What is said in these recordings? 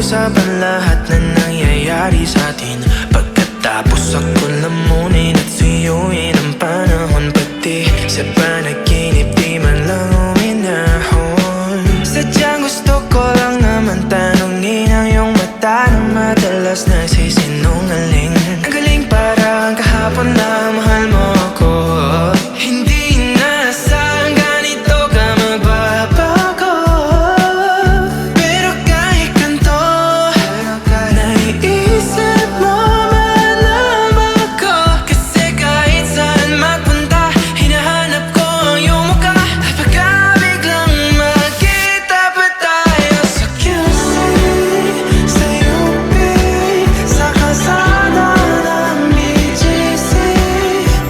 Pag-uusapan lahat na nangyayari sa atin. Pagkatapos ako lamunin at suyuin ang panahon. Pati sa panaginip di man lang uminahon. Sadyang gusto ko lang naman tanungin ang iyong mata na madalas nagsisinungaling. Ang galing parang kahapon na mahal mo ako. Hindi nasaan ganito ka magbabago. Pero kahit ganito, naiisip mo man ang ako. Kasi kahit saan magpunta, hinahanap ko ang iyong mukha. At pagka biglang magkita pa tayo sa QC, sa UP, sa kalsada ng BGC.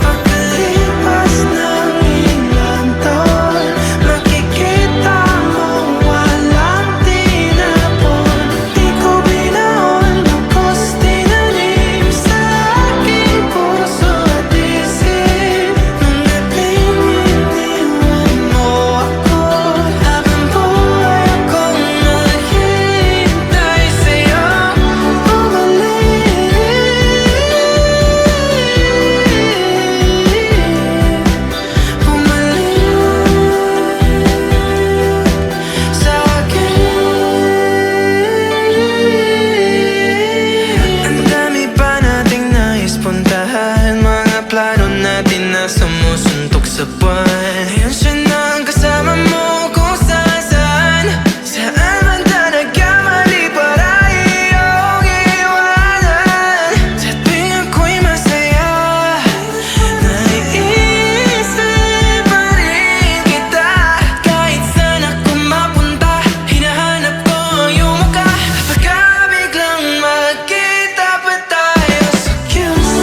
Pagkalipas ng ilang taon, makikita mo walang tinapon. Di ko binaon, lubos tinanim sa aking puso at isip. Nung napininiwan mo ako, habang buhay akong naghihintay sa'yo. Bumalik sa akin. Ang dami pa nating nais puntahan, mga plano natin na sumusuntok sa buwan. Ngayon siya na ang kasama mo kung saan. Saan man talaga mali para iyong iwanan. Sa tuwing ako'y masaya, naiisip pa rin kita. Kahit saan ako mapunta, hinahanap ko ang iyong mukha. At pagka biglang magkita pa tayo sa QC,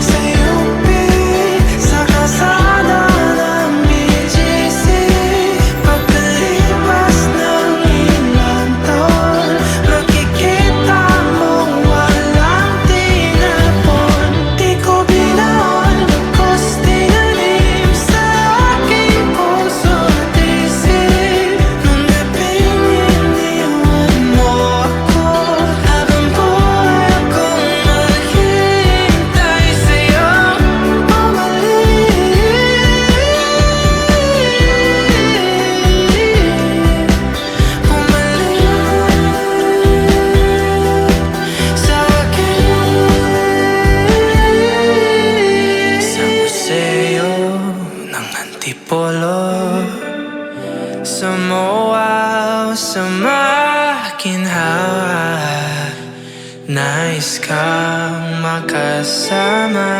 sa UP, sa kalsada ng BGC. Pagkalipas ng ilang taon, makikita mo walang tinapon. Di ko binaon, lubos tinanim sa aking puso at isip. Nung napininiwan mo ako, habang buhay akong naghihintay sa'yo. Bumalik sa akin. Sa museo ng Antipolo, sa MOA o sa makinhawa, nais kang makasama.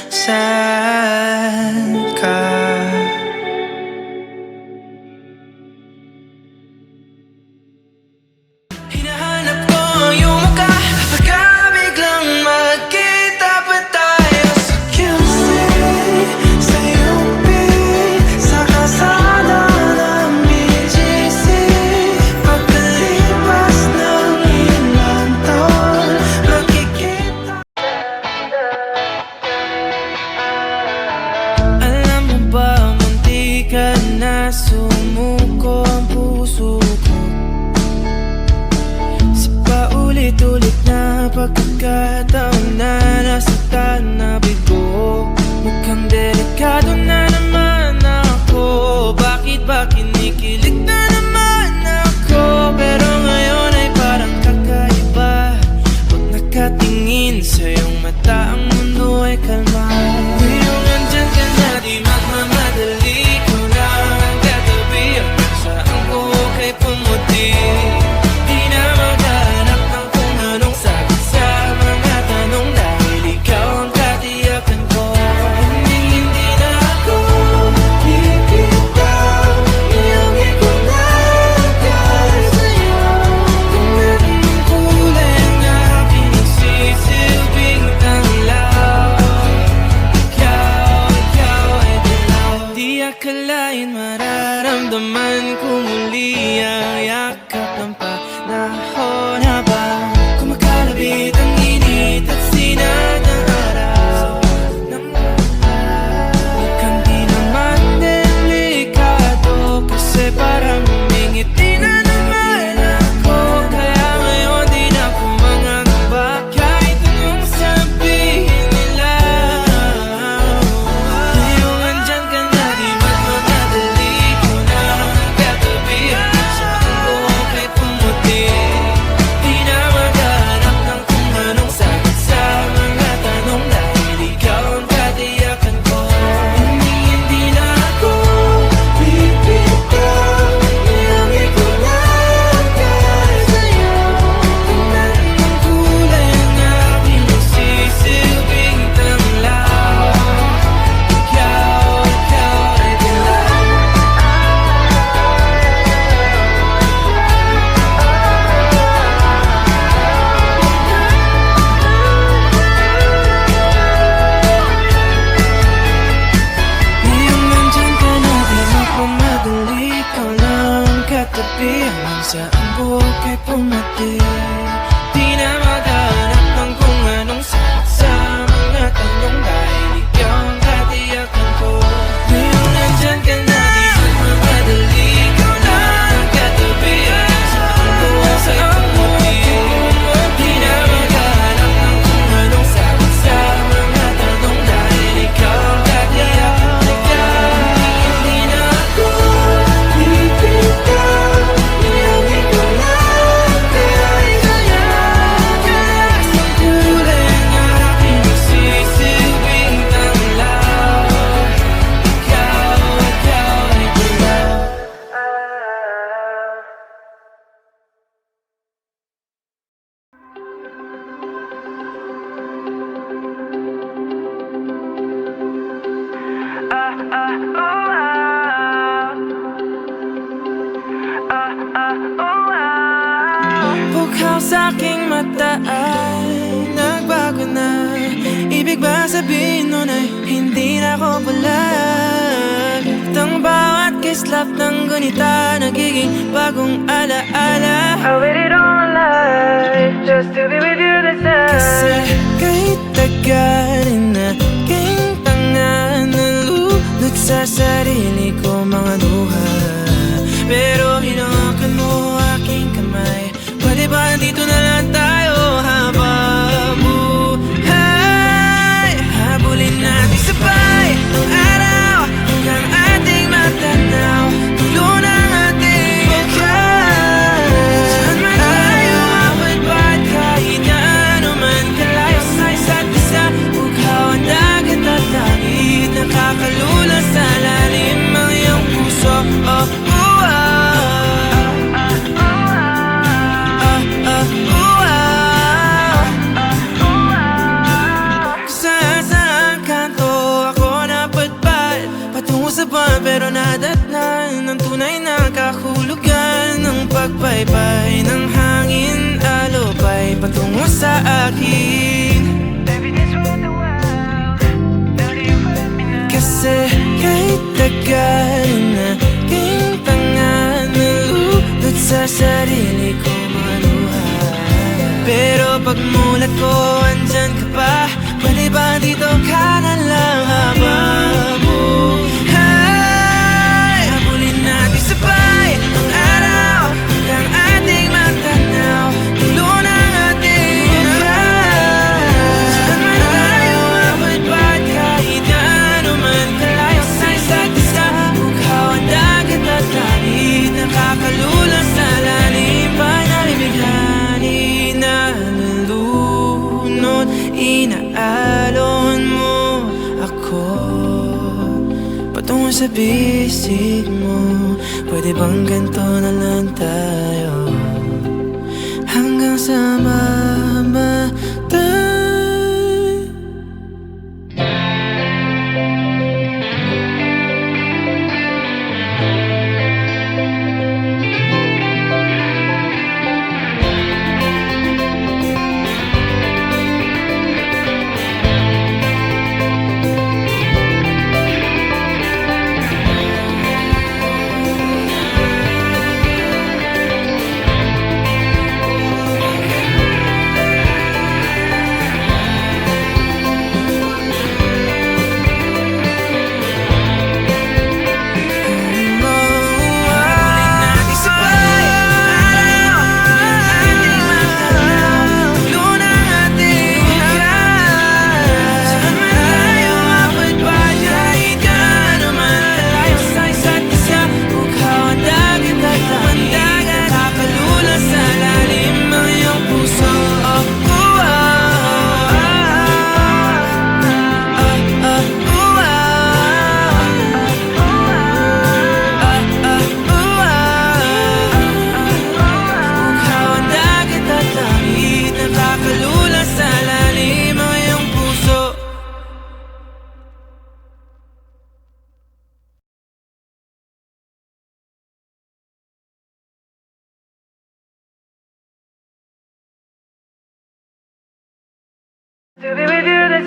Saan ka? Hinahanap ko ang iyong mukha. At pagka biglang magkita pa tayo sa QC, sa UP, sa kalsada ng BGC. Pagkalipas ng ilang taon, makikita. Alam mo ba, munti ka na sumuko ang puso ko. Sa paulit-ulit na pagkakataon na nasaktan na bigo. Mukhang delikado na naman ako. Bakit ba kinikilig na naman ako? Pero ngayon ay parang kakaiba. Pag nakatingin sa iyong mata, ang mundo ay kalma. Ngayong nandyan ka na, di magmamadali. Ikaw lang ang katabi, at kung saan ko kay pumuti. Di na maghanap ng kung anong sagot sa mga tanong, dahil ikaw ang katiyakan ko. Hindi na ako bibitaw, iyong ikunakal sa'yo. Kung anong kulay ang aking nagsisilbing tanglaw. aking mata ay nagbago na. Ibig ba sabihin nun ay hindi na ako palag? Ang bawat kislap ng gunita nagiging bagong alaala. I waited all my life just to be with you this time. Kasi kahit tagalin na king tanga, nalulot sa sarili ko mga luha. Pero hinawakan mo aking kamay. Pwede ba dito na lang tayo habang buhay? Habulin natin sabay ang araw hanggang ating matanaw. Tulo ng ating wakas. Saan man tayo abot ba't kahit na ano man kalayo sa isa't isa. Bughaw ang dagat at langit, nakakalula sa lalim ang iyong puso. Pero nadatnan ng tunay na kahulugan ng pagbaybay ng hangin, alupay patungo sa akin. Kasi kahit tagalin na king tanga, nalulot sa sarili ko mga luha. Pero pagmulat ko andyan ka pa. Pwede ba dito ka na lang habang sabay ang araw hanggang ating matanaw. Tulo ng ating wakas. Saan man tayo abot ba't kahit na ano man kalayo sa isa't isa. Bughaw ang dagat at langit, nakakalula sa lalim pa na bibigyan. Nalulunod, inaalon mo ako patungo sa bisig mo. Pwede bang ganito na lang tayo hanggang sa mamatay?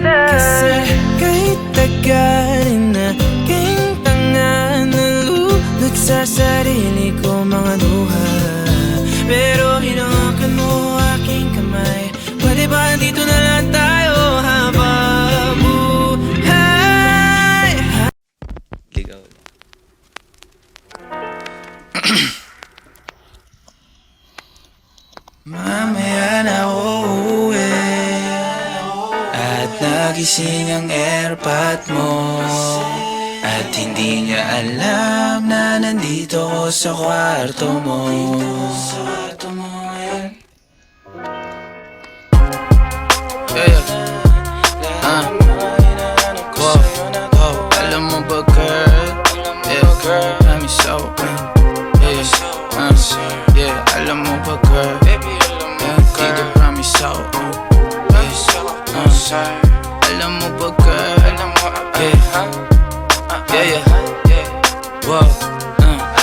Kasi kahit tagalin na king tanga, nalulot sa sarili ko mga luha. Pero hinawakan mo aking kamay. Pwede ba dito na lang tayo habang buhay? Ligaw. Mamaya na uuwi at nagising ang airpot mo. At hindi niya alam na nandito ko sa kwarto mo. Alam mo ba girl? Girl, got me so alam mo ba girl? Dito promise ako. Alam mo ba girl? Wow.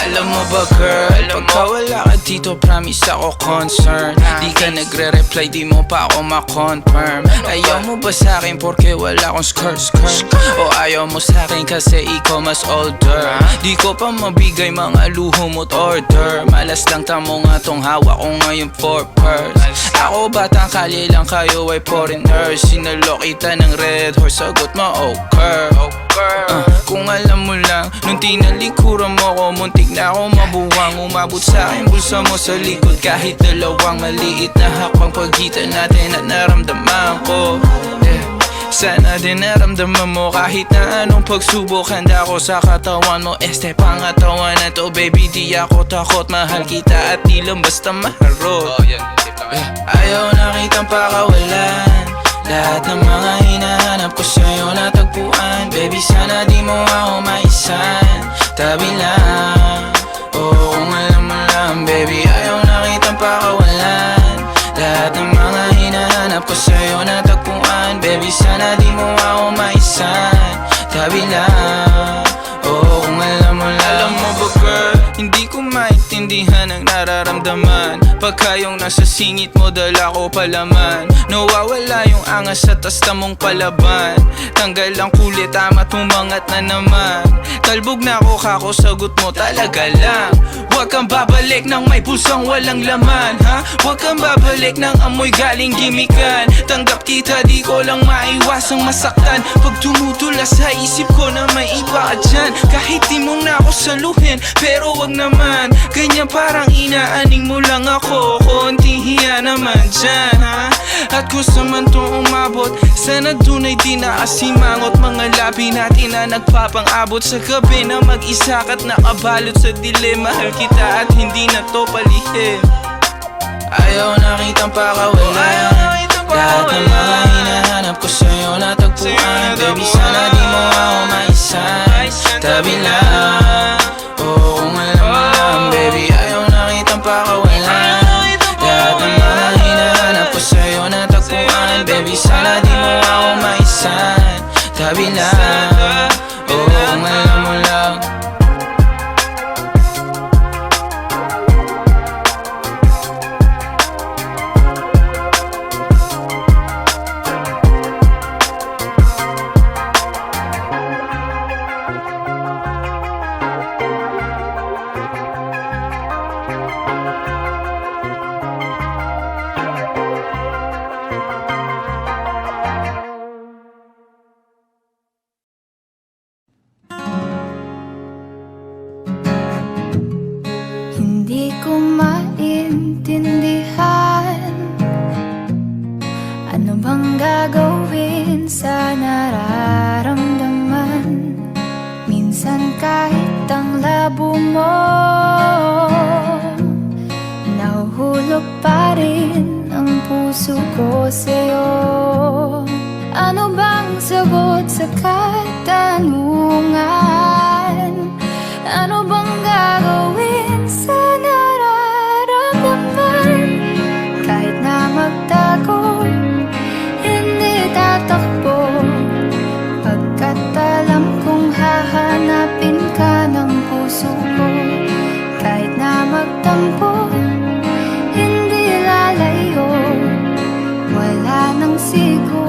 Alam Alam mo ba girl, pagka wala ka dito promise ako concern. Di ka nagre-reply, di mo pa ako ma-confirm. Ayaw mo ba sa'kin porque wala akong skirt? O ayaw mo sa'kin kasi ikaw mas older? Di ko pa mabigay mga luho mo't order. Malas lang tamo nga tong hawak ko ngayon for purse. Ako batang kali lang, kayo ay foreigners. Sinalo kita ng red horse, sagot mo okay. Kung alam mo lang, nung tinalikuran mo ko, muntik na ako mabuwang. Umabot sa'kin bulsa mo sa likod, kahit dalawang maliit na hakbang pagitan natin at naramdaman ko. Sana din naramdaman mo kahit na anong pagsubok. Handa ko sa katawan mo, este pangatawan na to. Baby di ako takot, mahal kita at di lang basta maharot. Ayaw na kitang pakawalan, lahat ng mga hinahanap ko sa'yo natagpuan. Baby sana di mo ako maisan, tabi lang. Oo kung alam mo lang baby, ayaw na kitang pakawalan, lahat ng mga hinahanap ko sa'yo natagpuan. Baby sana di mo ako maisan, tabi lang. Oo kung alam mo lang. Alam mo ba girl, hindi ko maintindihan ang nararamdaman pagka yung nasa singit mo dala ko palaman. Nawawala yung angas sa tasta mong palaban. Tanggal ang kulit, tama't umangat na naman. Talbog na ako kako, sagot mo talaga lang. Huwag kang babalik nang may pusang walang laman, ha? Huwag kang babalik nang amoy galing gimikan. Tanggap kita, di ko lang maiwasang masaktan. Pag tumutula sa isip ko na may iba ka dyan, kahit di mo na ako saluhin, pero wag naman ganyan, parang inaaning mo lang ako. Konting hiya naman dyan, ha? At kung saan to umabot, sana dunay di naasimangot. Mga labi natin na nagpapang-abot sa gabi na mag-isa ka't nakabalot sa dilim. Mahal kita at hindi na to palihim. Ayaw na kitang pakawalan, lahat ng mga hinahanap ko sa'yo natagpuan. Baby sana di mo ako maisan, tabi lang. Oo kung alam mo lang baby, ayaw na kitang pakawalan, lahat ng mga hinahanap ko sa'yo natagpuan. Baby sana di mo ako maisan, tabi lang. Oo kung alam mo lang. Hindi ko maintindihan, ano bang gagawin sa nararamdaman. Minsan kahit ang labo mo, nahuhulog pa rin ang puso ko sa'yo. Ano bang sagot sa katanungan? Ano bang gagawin sa nararamdaman? Kahit na magtago, hindi tatakbo, pagkat alam kong hahanapin ka ng puso ko. Kahit na magtampo, hindi lalayo, wala nang siguro.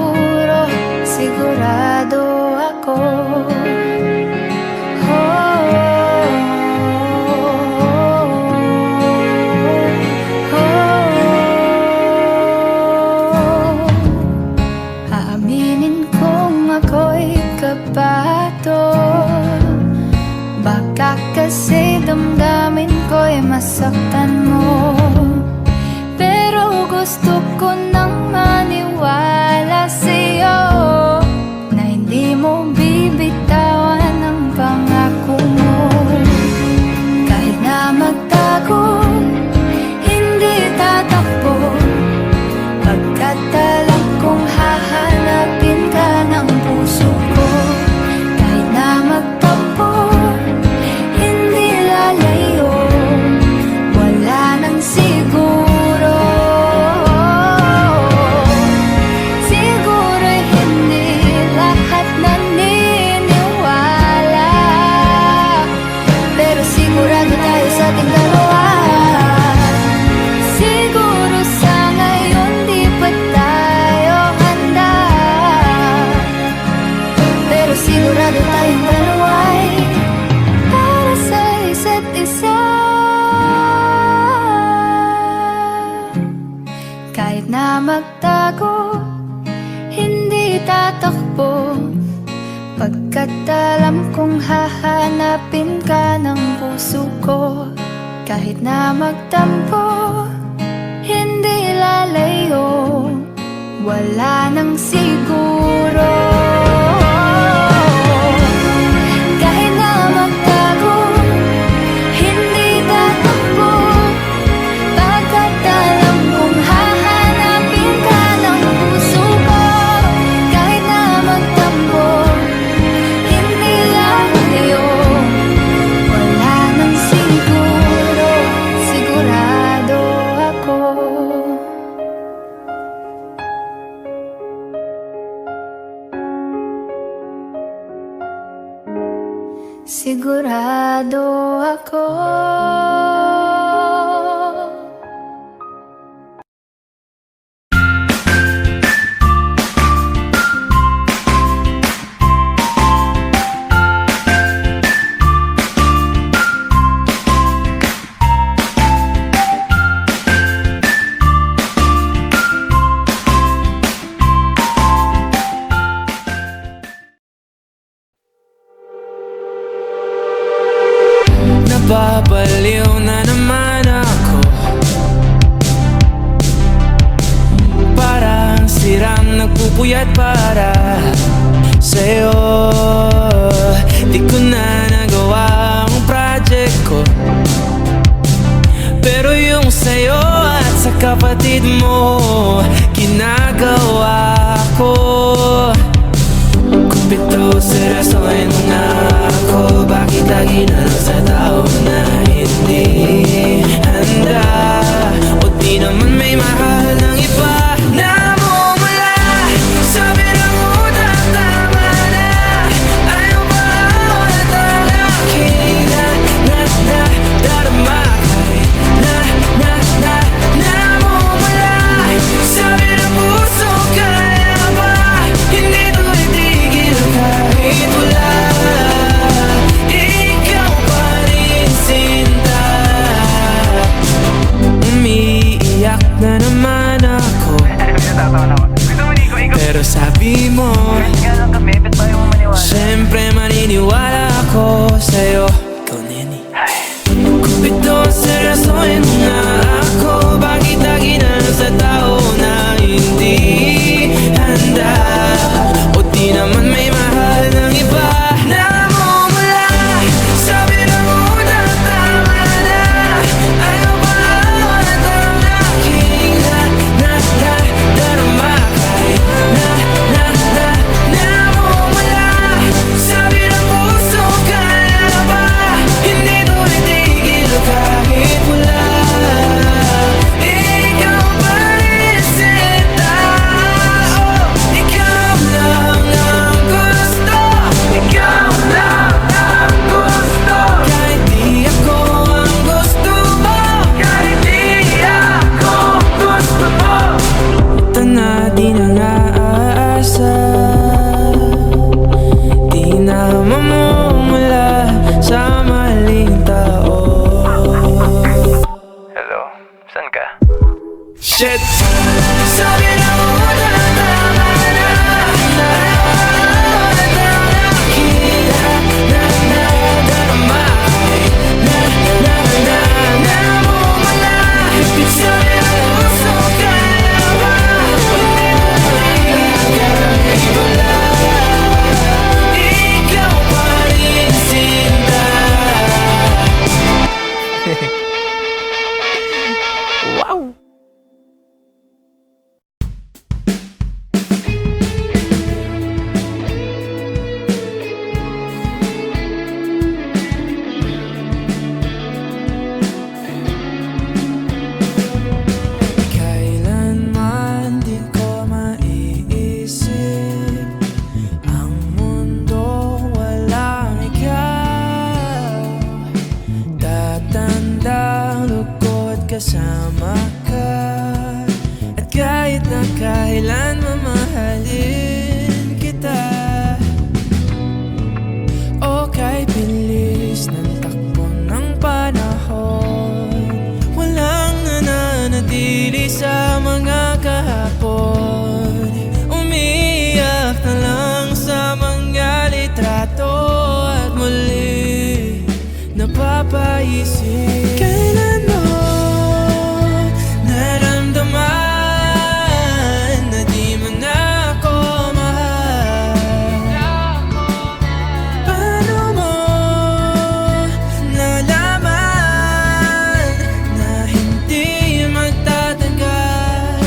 hahanapin ka ng puso ko. Kahit na magtampo, hindi lalayo, wala nang siguro. Kahit na magtago, hindi tatakbo, pagkat alam kong hahanapin ka ng puso ko. Kahit na magtampo, hindi lalayo, wala nang siguro, sigurado ako. Sigurado ako. Nababaliw na naman ako, parang sirang nagpupuyat para sa'yo. Di ko na nagawa ang project ko, pero yung sa'yo at sa kapatid mo ginagawa ko. Kumpito seryosohin mo nga ako, bakit lagi na lang sa tao na hindi handa? O di naman may mahal ng iba na mumula sa birang utak, tama na. Ayaw ba ako na talaking darama kahit na mumula sa birang puso? Kaya ba hindi to itigil kahit wala? Ikaw pa rin sinta. Umiiyak na naman ako, pero sabi mo siyempre maniniwala ako sa'yo. Ikaw, Neni. Kumpito seryosohin mo nga ako, bakit lagi na lang sa tao na hindi handa? O di naman may mahal ng iba na mumula sa birang utak, tama na. Ayaw ba ako na talaking darama kahit na mumula sa birang puso? Kaya ba isip? Kailan mo naramdaman na di mo na ako mahal? Paano mo nalaman na hindi magtatagal?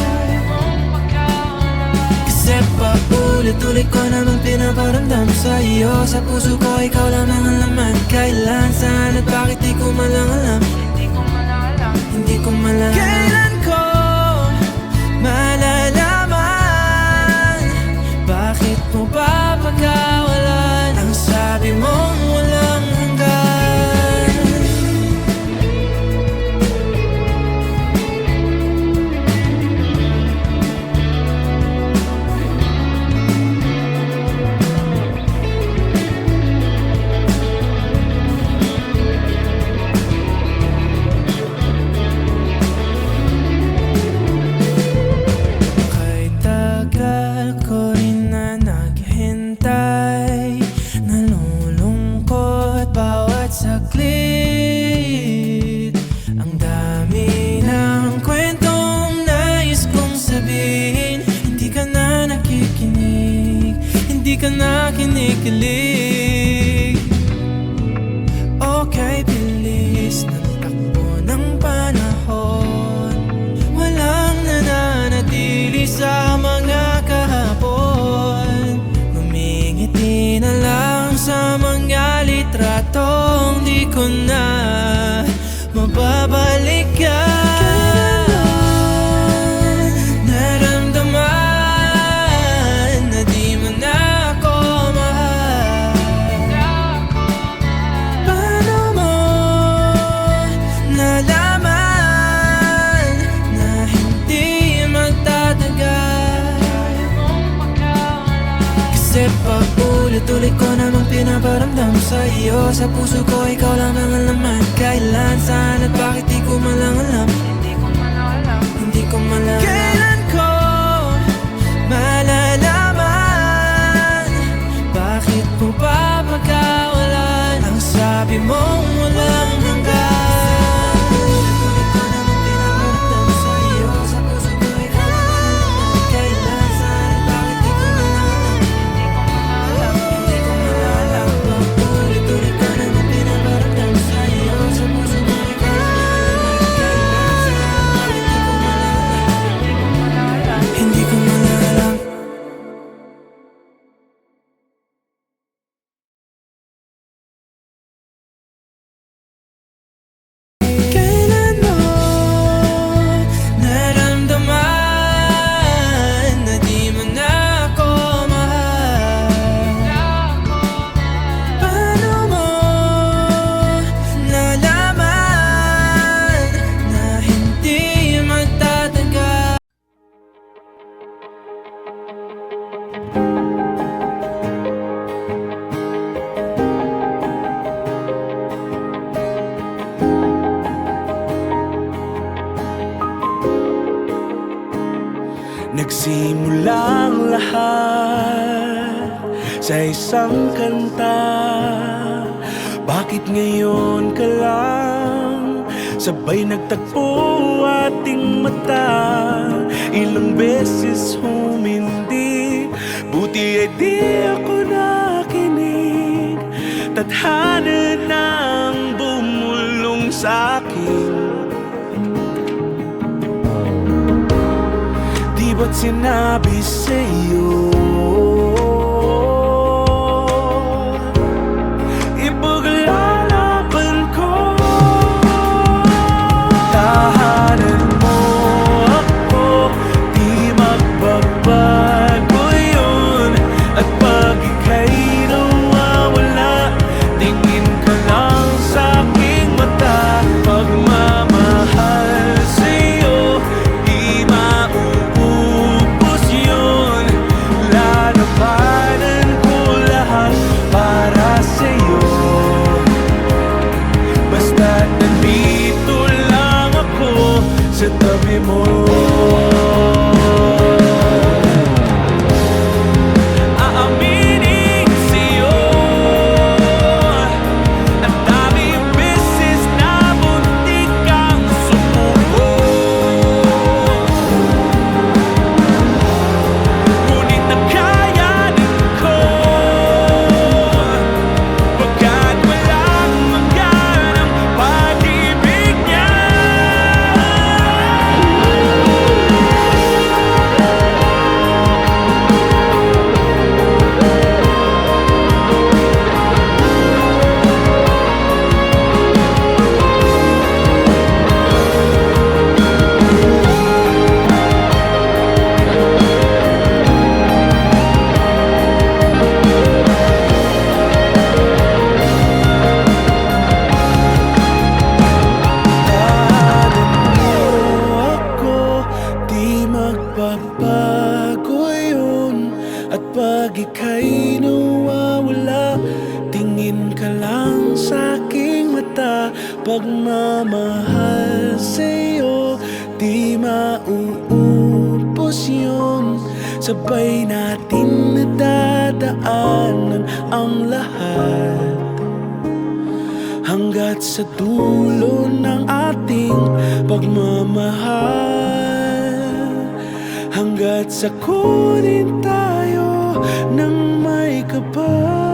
Kasi paulit-ulit ko naman pinaparamdam sa'yo. Sa puso ko ikaw lang ang laman. Kailan, saan at bakit di ko malang alam? Hindi ko malang kailan ko malalaman? Bakit mo ba pagkawalan ang sabi mong walang hanggan? Kay tagal ko rin na naghintay, nalulungkot bawat saglit. Ang dami ng kwentong nais kong sabihin. Hindi ka na nakikinig, hindi ka na kinikilig. Okay, bilis ng takbo ng panahon. Walang nananatili sa mga kahapon. Ngumingiti na lang sa mga litratong di ko na mababalikan. Naramdaman na di mo na ako mahal. Paano mo nalaman na hindi magtatagal? Kasi paulit-ulit ko namang pinaparamdam sa'yo. Sa puso ko ikaw lang ang laman. Kailan, saan at bakit di ko malang alam? Hindi ko malang kailan ko malalaman? Bakit mo ba pagkawalan ang sabi mong walang hanggan? Paulit-ulit ko namang pinaparamdam sa'yo. Sa puso ko ikaw lang ang laman. Kailan, saan at bakit di ko malang alam? Hindi ko malang paulit-ulit ko namang pinaparamdam sa'yo. Sa puso ko ikaw lang ang laman. Kailan, saan at bakit di ko malang hindi ko malalam. Kailan mo naramdaman na di mo na ako mahal? Paano mo nalaman na hindi magtatagal? Nagsimulang lahat sa isang kanta. Bakit ngayon ka lang sabay nagtagpo ating mata? Ilang beses humindi, buti ay di ako nakinig. Tadhana nang bumulong sa'kin. Di ba't sinabi sa'yo ipaglalaban ko? Tahanan mo ako, di magbabago yun. At pag ika'y nawawala, tingin ka lang sa'king mata. Pagmamahal sa'yo, di mauubos yun. pag ika'y nawawala, tingin ka lang sa aking mata. Pagmamahal sa'yo, di mauubos yun. Sabay natin nadadaanan ang lahat, hanggat sa dulo ng ating pagmamahal. Hanggat sa kunin tayo ng may kapal.